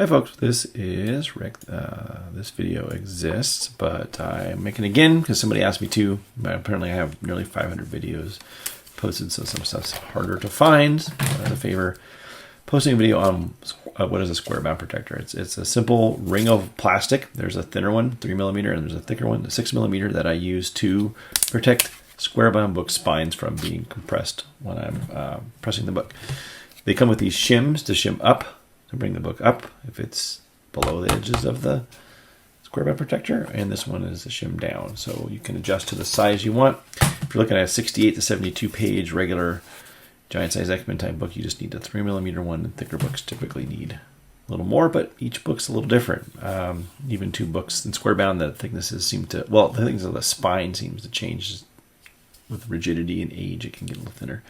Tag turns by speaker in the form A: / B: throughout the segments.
A: Hi folks, this is Rick. This video exists, but I'm making it again because somebody asked me to. But apparently I have nearly 500 videos posted, so some stuff's harder to find. As a favor, posting a video on what is a Squarebound Protector. It's a simple ring of plastic. There's a thinner one, 3mm, and there's a thicker one, 6mm, that I use to protect Squarebound book spines from being compressed when I'm pressing the book. They come with these shims to shim up, to bring the book up if it's below the edges of the Squarebound Protector, and this one is a shim down, so you can adjust to the size you want. If you're looking at a 68 to 72 page regular giant size X-Men type book, you just need a 3mm one, and thicker books typically need a little more, but each book's a little different. Even two books in Squarebound, the thicknesses seem to, well, the things of the spine seems to change with rigidity and age. It can get a little thinner.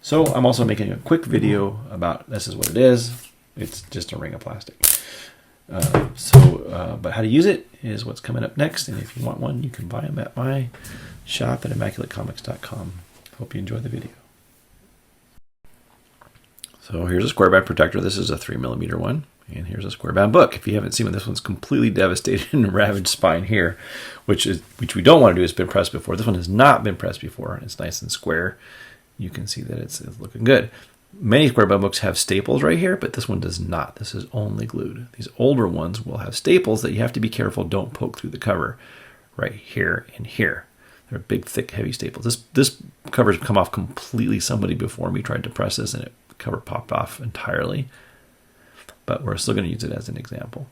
A: So I'm also making a quick video about this is what it is. It's just a ring of plastic. But how to use it is what's coming up next. And if you want one, you can buy them at my shop at immaculatecomics.com. Hope you enjoy the video. So here's a Squarebound Protector. This is a 3mm one. And here's a Squarebound book. If you haven't seen it, this one's completely devastated and ravaged spine here, which we don't want to do. It's been pressed before. This one has not been pressed before, and it's nice and square. You can see that it's looking good. Many Squarebound books have staples right here, but this one does not. This is only glued. These older ones will have staples that you have to be careful don't poke through the cover right here and here. They're big, thick, heavy staples. This cover's come off completely. Somebody before me tried to press this and the cover popped off entirely, but we're still going to use it as an example.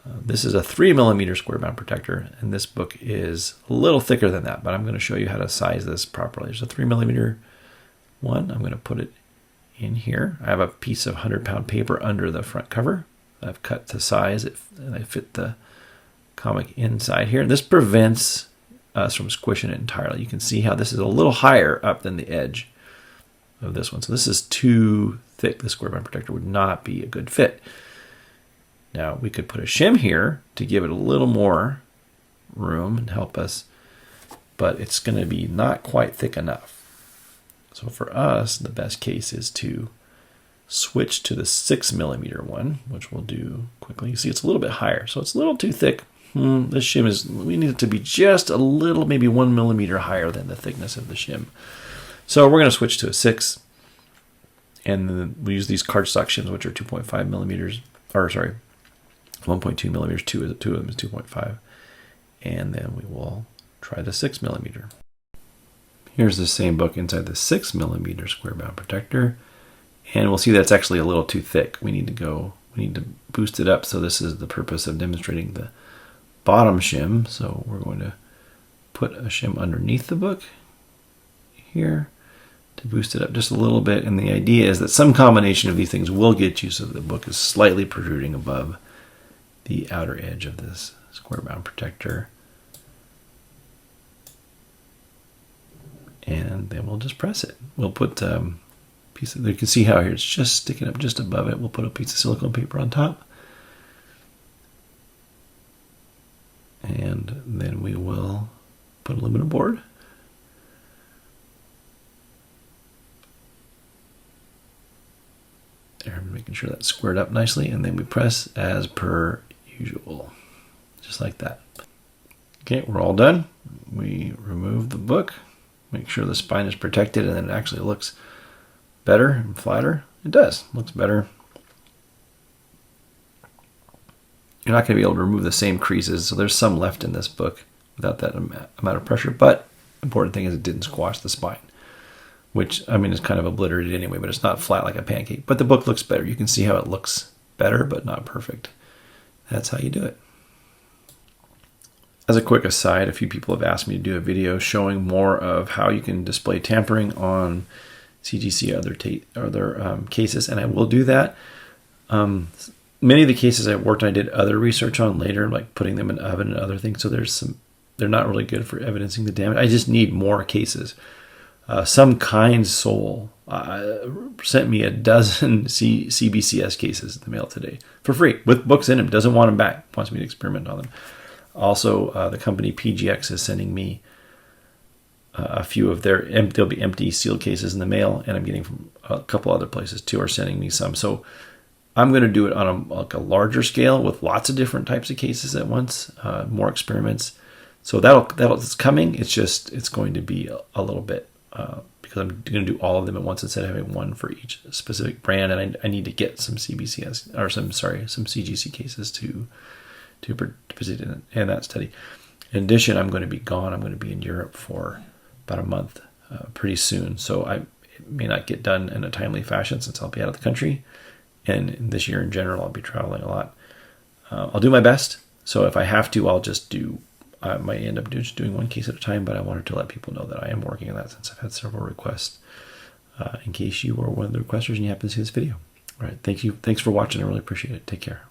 A: This is a 3mm Squarebound Protector, and this book is a little thicker than that, but I'm going to show you how to size this properly. There's a 3mm one. I'm going to put it in here. I have a piece of 100-pound paper under the front cover. I've cut to size it, and I fit the comic inside here. This prevents us from squishing it entirely. You can see how this is a little higher up than the edge of this one. So this is too thick. The Squarebound Protector would not be a good fit. Now we could put a shim here to give it a little more room and help us, but it's going to be not quite thick enough. So for us, the best case is to switch to the 6mm one, which we'll do quickly. You see it's a little bit higher, so it's a little too thick. This shim we need it to be just a little, maybe 1mm higher than the thickness of the shim. So we're going to switch to a 6, and then we use these cardstock shims, which are 2.5mm, or sorry, 1.2mm. Two of them is 2.5, and then we will try the 6mm. Here's the same book inside the 6mm Squarebound Protector, and we'll see that it's actually a little too thick. We need to boost it up. So this is the purpose of demonstrating the bottom shim. So we're going to put a shim underneath the book here to boost it up just a little bit. And the idea is that some combination of these things will get you so that the book is slightly protruding above the outer edge of this Squarebound Protector. And then we'll just press it. We'll put piece of, you can see how here it's just sticking up just above it. We'll put a piece of silicone paper on top, and then we will put aluminum board. There, making sure that's squared up nicely, and then we press as per usual, just like that. Okay, we're all done. We remove the book. Make sure the spine is protected, and then it actually looks better and flatter. It does. Looks better. You're not going to be able to remove the same creases, so there's some left in this book without that amount of pressure, but important thing is it didn't squash the spine, which, I mean, is kind of obliterated anyway, but it's not flat like a pancake. But the book looks better. You can see how it looks better, but not perfect. That's how you do it. As a quick aside, a few people have asked me to do a video showing more of how you can display tampering on CGC or other cases, and I will do that. Many of the cases I've worked on, I did other research on later, like putting them in the oven and other things, so they're not really good for evidencing the damage. I just need more cases. Some kind soul sent me a dozen CBCS cases in the mail today for free with books in them. Doesn't want them back, wants me to experiment on them. Also, the company PGX is sending me a few of their, there'll be empty sealed cases in the mail, and I'm getting from a couple other places too are sending me some. So I'm going to do it on like a larger scale with lots of different types of cases at once, more experiments. So it's coming. It's going to be a little bit because I'm going to do all of them at once instead of having one for each specific brand, and I need to get some CBCS or some CGC cases to participate in that study. In addition, I'm going to be gone. I'm going to be in Europe for about a month pretty soon, so it may not get done in a timely fashion since I'll be out of the country. And this year in general, I'll be traveling a lot. I'll do my best. So if I have to, I'll just do. I might end up just doing one case at a time. But I wanted to let people know that I am working on that since I've had several requests. In case you are one of the requesters and you happen to see this video. All right. Thank you. Thanks for watching. I really appreciate it. Take care.